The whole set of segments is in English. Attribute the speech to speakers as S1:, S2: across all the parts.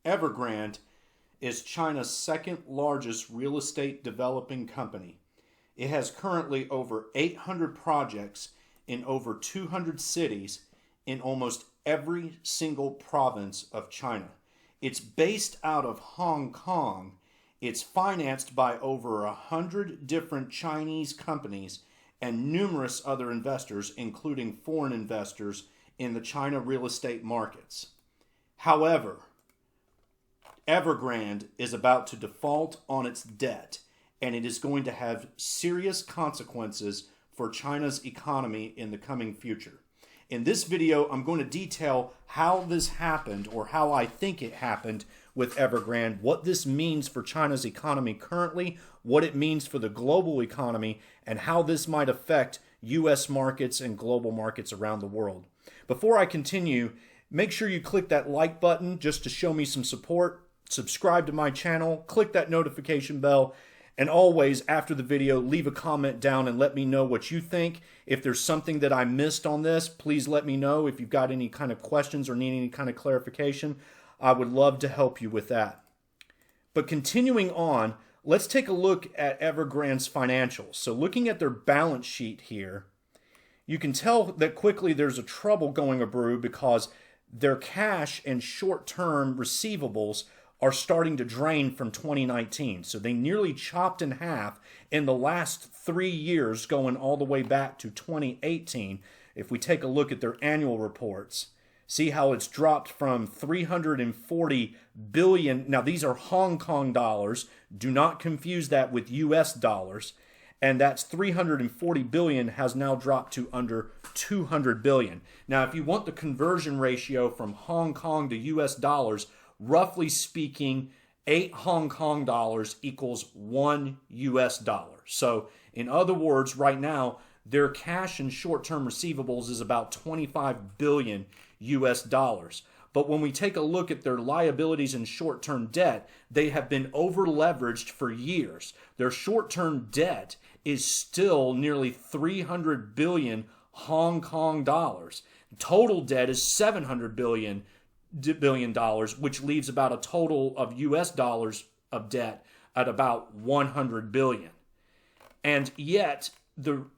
S1: Evergrande is China's second largest real estate developing company. It has currently over 800 projects in over 200 cities in almost every single province of China. It's based out of Hong Kong. It's financed by over 100 different Chinese companies and numerous other investors, including foreign investors in the China real estate markets. However, Evergrande is about to default on its debt, and it is going to have serious consequences for China's economy in the coming future. In this video, I'm going to detail how this happened, or how I think it happened with Evergrande, what this means for China's economy currently, what it means for the global economy, and how this might affect U.S. markets and global markets around the world. Before I continue, make sure you click that like button just to show me some support. Subscribe to my channel, click that notification bell, and always, after the video, leave a comment down and let me know what you think. If there's something that I missed on this, please let me know. If you've got any kind of questions or need any kind of clarification, I would love to help you with that. But continuing on, let's take a look at Evergrande's financials. So looking at their balance sheet here, you can tell that quickly there's a trouble going abroad because their cash and short-term receivables are starting to drain from 2019. So they nearly chopped in half in the last 3 years, going all the way back to 2018. If we take a look at their annual reports, see how it's dropped from 340 billion. Now these are Hong Kong dollars. Do not confuse that with US dollars. And that's 340 billion has now dropped to under 200 billion. Now, if you want the conversion ratio from Hong Kong to US dollars, roughly speaking, 8 Hong Kong dollars equals 1 US dollar. So in other words, right now, their cash and short-term receivables is about 25 billion US dollars. But when we take a look at their liabilities and short-term debt, they have been over-leveraged for years. Their short-term debt is still nearly 300 billion Hong Kong dollars. Total debt is 700 billion dollars, which leaves about a total of US dollars of debt at about 100 billion. And yet,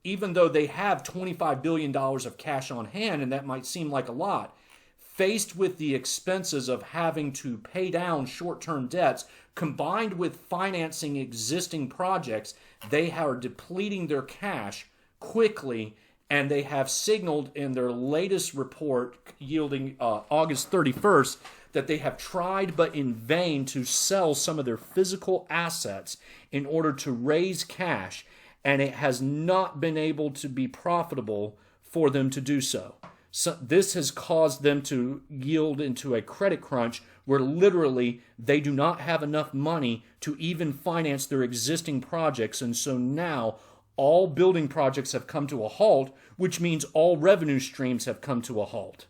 S1: even though they have $25 billion of cash on hand, and that might seem like a lot, faced with the expenses of having to pay down short-term debts, combined with financing existing projects, they are depleting their cash quickly, and they have signaled in their latest report, yielding August 31st, that they have tried but in vain to sell some of their physical assets in order to raise cash, and it has not been able to be profitable for them to do so. So this has caused them to yield into a credit crunch where literally they do not have enough money to even finance their existing projects, and so now all building projects have come to a halt, which means all revenue streams have come to a halt.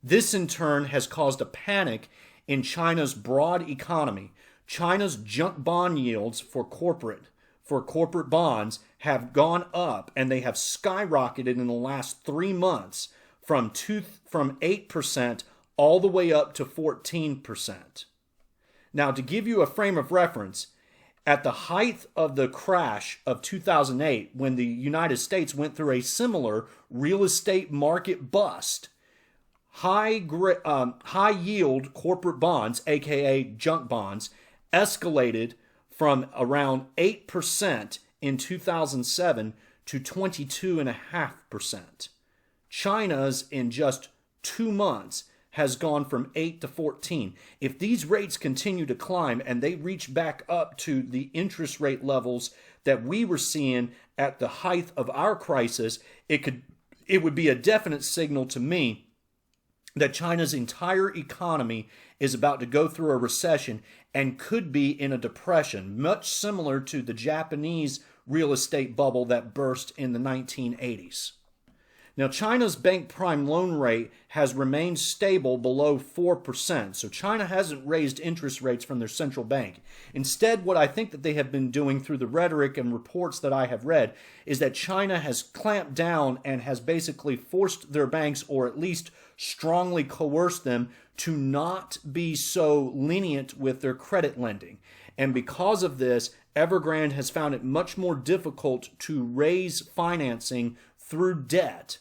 S1: This in turn has caused a panic in China's broad economy. China's junk bond yields for corporate bonds have gone up, and they have skyrocketed in the last 3 months from 8% all the way up to 14%. Now, to give you a frame of reference, at the height of the crash of 2008, when the United States went through a similar real estate market bust, high yield corporate bonds, aka junk bonds, escalated from around 8% in 2007 to 22.5%. China's, in just 2 months, has gone from 8 to 14. If these rates continue to climb and they reach back up to the interest rate levels that we were seeing at the height of our crisis, it would be a definite signal to me that China's entire economy is about to go through a recession and could be in a depression, much similar to the Japanese real estate bubble that burst in the 1980s. Now, China's bank prime loan rate has remained stable below 4%, so China hasn't raised interest rates from their central bank. Instead, what I think that they have been doing through the rhetoric and reports that I have read is that China has clamped down and has basically forced their banks, or at least strongly coerced them, to not be so lenient with their credit lending. And because of this, Evergrande has found it much more difficult to raise financing through debt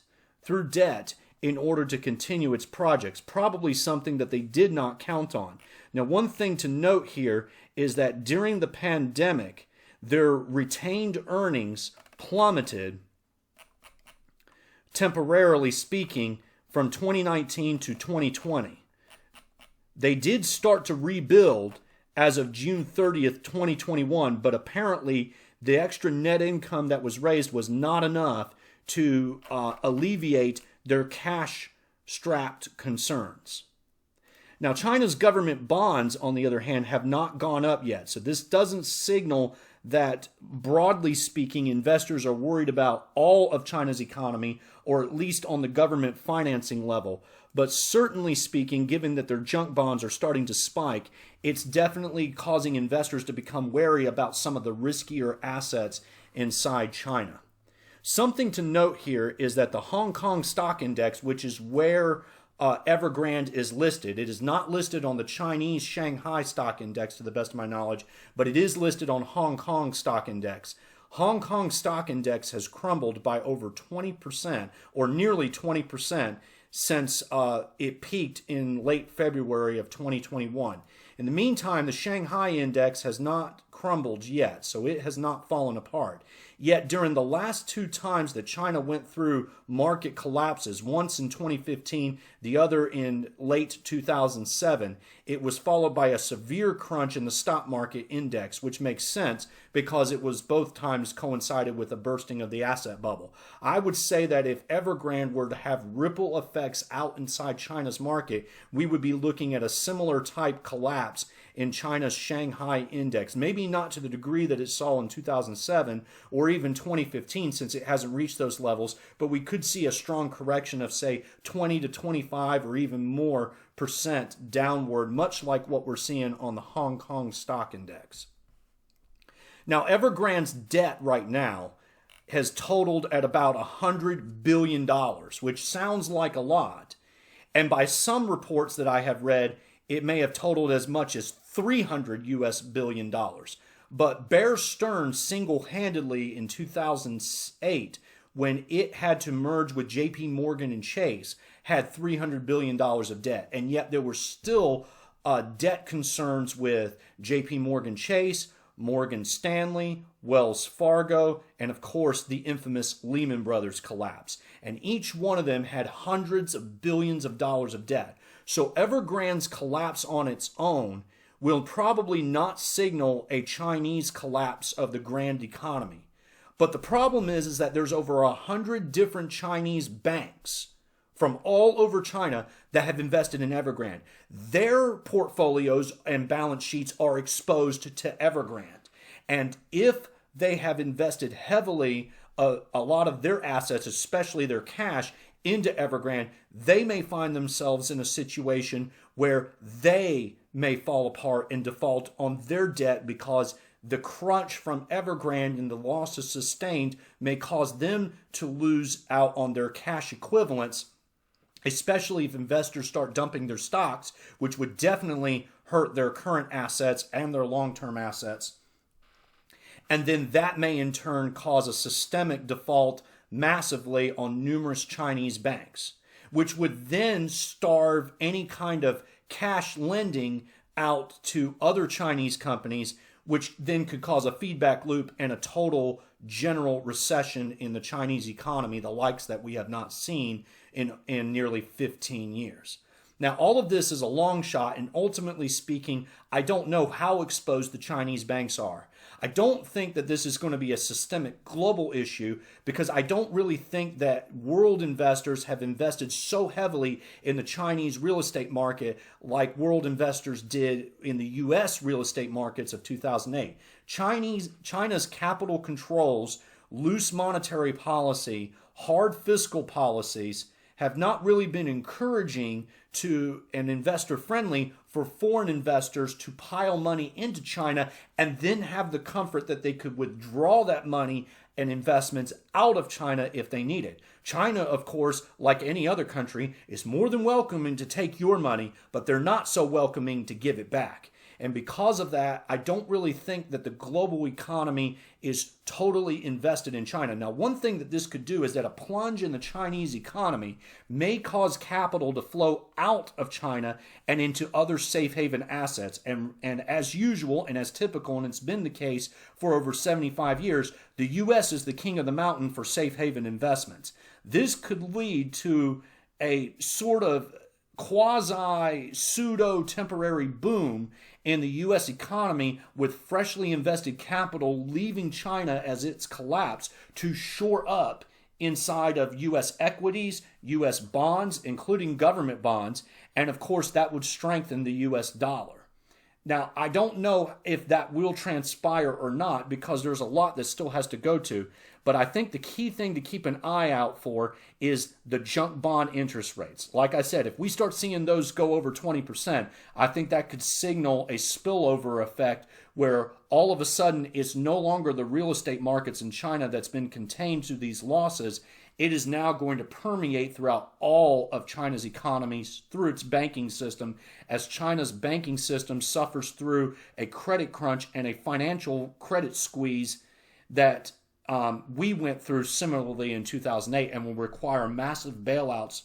S1: in order to continue its projects, probably something that they did not count on. Now, one thing to note here is that during the pandemic, their retained earnings plummeted, temporarily speaking, from 2019 to 2020. They did start to rebuild as of June 30th, 2021, but apparently the extra net income that was raised was not enough to alleviate their cash-strapped concerns. Now, China's government bonds, on the other hand, have not gone up yet. So this doesn't signal that, broadly speaking, investors are worried about all of China's economy, or at least on the government financing level. But certainly speaking, given that their junk bonds are starting to spike, it's definitely causing investors to become wary about some of the riskier assets inside China. Something to note here is that the Hong Kong Stock Index, which is where Evergrande is listed, it is not listed on the Chinese Shanghai Stock Index to the best of my knowledge, but it is listed on Hong Kong Stock Index. Hong Kong Stock Index has crumbled by over 20%, or nearly 20%, since it peaked in late February of 2021. In the meantime, the Shanghai Index has not crumbled yet, so it has not fallen apart. Yet during the last two times that China went through market collapses, once in 2015, the other in late 2007, it was followed by a severe crunch in the stock market index, which makes sense because it was both times coincided with the bursting of the asset bubble. I would say that if Evergrande were to have ripple effects out inside China's market, we would be looking at a similar type collapse in China's Shanghai Index. Maybe not to the degree that it saw in 2007 or even 2015, since it hasn't reached those levels, but we could see a strong correction of, say, 20 to 25 or even more percent downward, much like what we're seeing on the Hong Kong Stock Index. Now, Evergrande's debt right now has totaled at about $100 billion, which sounds like a lot. And by some reports that I have read, it may have totaled as much as $300 billion. But Bear Stearns single-handedly in 2008, when it had to merge with JP Morgan and Chase, had $300 billion of debt. And yet there were still debt concerns with JP Morgan Chase, Morgan Stanley, Wells Fargo, and of course the infamous Lehman Brothers collapse. And each one of them had hundreds of billions of dollars of debt. So Evergrande's collapse on its own will probably not signal a Chinese collapse of the grand economy. But the problem is that there's over 100 different Chinese banks from all over China that have invested in Evergrande. Their portfolios and balance sheets are exposed to Evergrande. And if they have invested heavily a lot of their assets, especially their cash, into Evergrande, they may find themselves in a situation where they may fall apart and default on their debt because the crunch from Evergrande and the losses sustained may cause them to lose out on their cash equivalents, especially if investors start dumping their stocks, which would definitely hurt their current assets and their long-term assets. And then that may in turn cause a systemic default massively on numerous Chinese banks, which would then starve any kind of cash lending out to other Chinese companies, which then could cause a feedback loop and a total general recession in the Chinese economy, the likes that we have not seen in nearly 15 years. Now, all of this is a long shot, and ultimately speaking, I don't know how exposed the Chinese banks are. I don't think that this is going to be a systemic global issue because I don't really think that world investors have invested so heavily in the Chinese real estate market like world investors did in the U.S. real estate markets of 2008. China's capital controls loose monetary policy, hard fiscal policies have not really been encouraging to and investor friendly for foreign investors to pile money into China and then have the comfort that they could withdraw that money and investments out of China if they need it. China, of course, like any other country, is more than welcoming to take your money, but they're not so welcoming to give it back. And because of that, I don't really think that the global economy is totally invested in China. Now, one thing that this could do is that a plunge in the Chinese economy may cause capital to flow out of China and into other safe haven assets. And as usual and as typical, and it's been the case for over 75 years, the U.S. is the king of the mountain for safe haven investments. This could lead to a sort of quasi-pseudo-temporary boom in the U.S. economy with freshly invested capital leaving China as it's collapsed to shore up inside of U.S. equities, U.S. bonds, including government bonds, and of course that would strengthen the U.S. dollar. Now, I don't know if that will transpire or not because there's a lot that still has to go to, but I think the key thing to keep an eye out for is the junk bond interest rates. Like I said, if we start seeing those go over 20%, I think that could signal a spillover effect where all of a sudden it's no longer the real estate markets in China that's been contained to these losses. It is now going to permeate throughout all of China's economies through its banking system as China's banking system suffers through a credit crunch and a financial credit squeeze that we went through similarly in 2008 and will require massive bailouts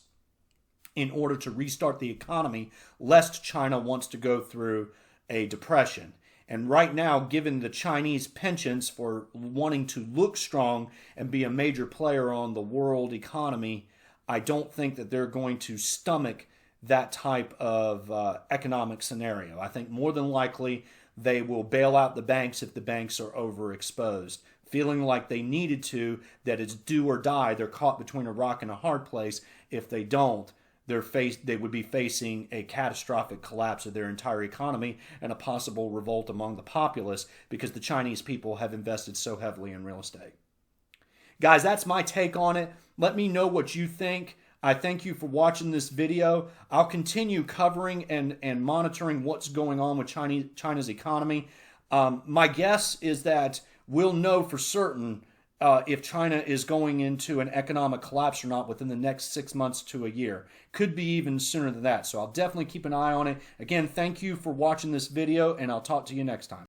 S1: in order to restart the economy, lest China wants to go through a depression. And right now, given the Chinese penchants for wanting to look strong and be a major player on the world economy, I don't think that they're going to stomach that type of economic scenario. I think more than likely they will bail out the banks if the banks are overexposed. Feeling like they needed to, that it's do or die, they're caught between a rock and a hard place. If they don't, they would be facing a catastrophic collapse of their entire economy and a possible revolt among the populace because the Chinese people have invested so heavily in real estate. Guys, that's my take on it. Let me know what you think. I thank you for watching this video. I'll continue covering and monitoring what's going on with China's economy. My guess is that we'll know for certain if China is going into an economic collapse or not within the next 6 months to a year. Could be even sooner than that. So I'll definitely keep an eye on it. Again, thank you for watching this video, and I'll talk to you next time.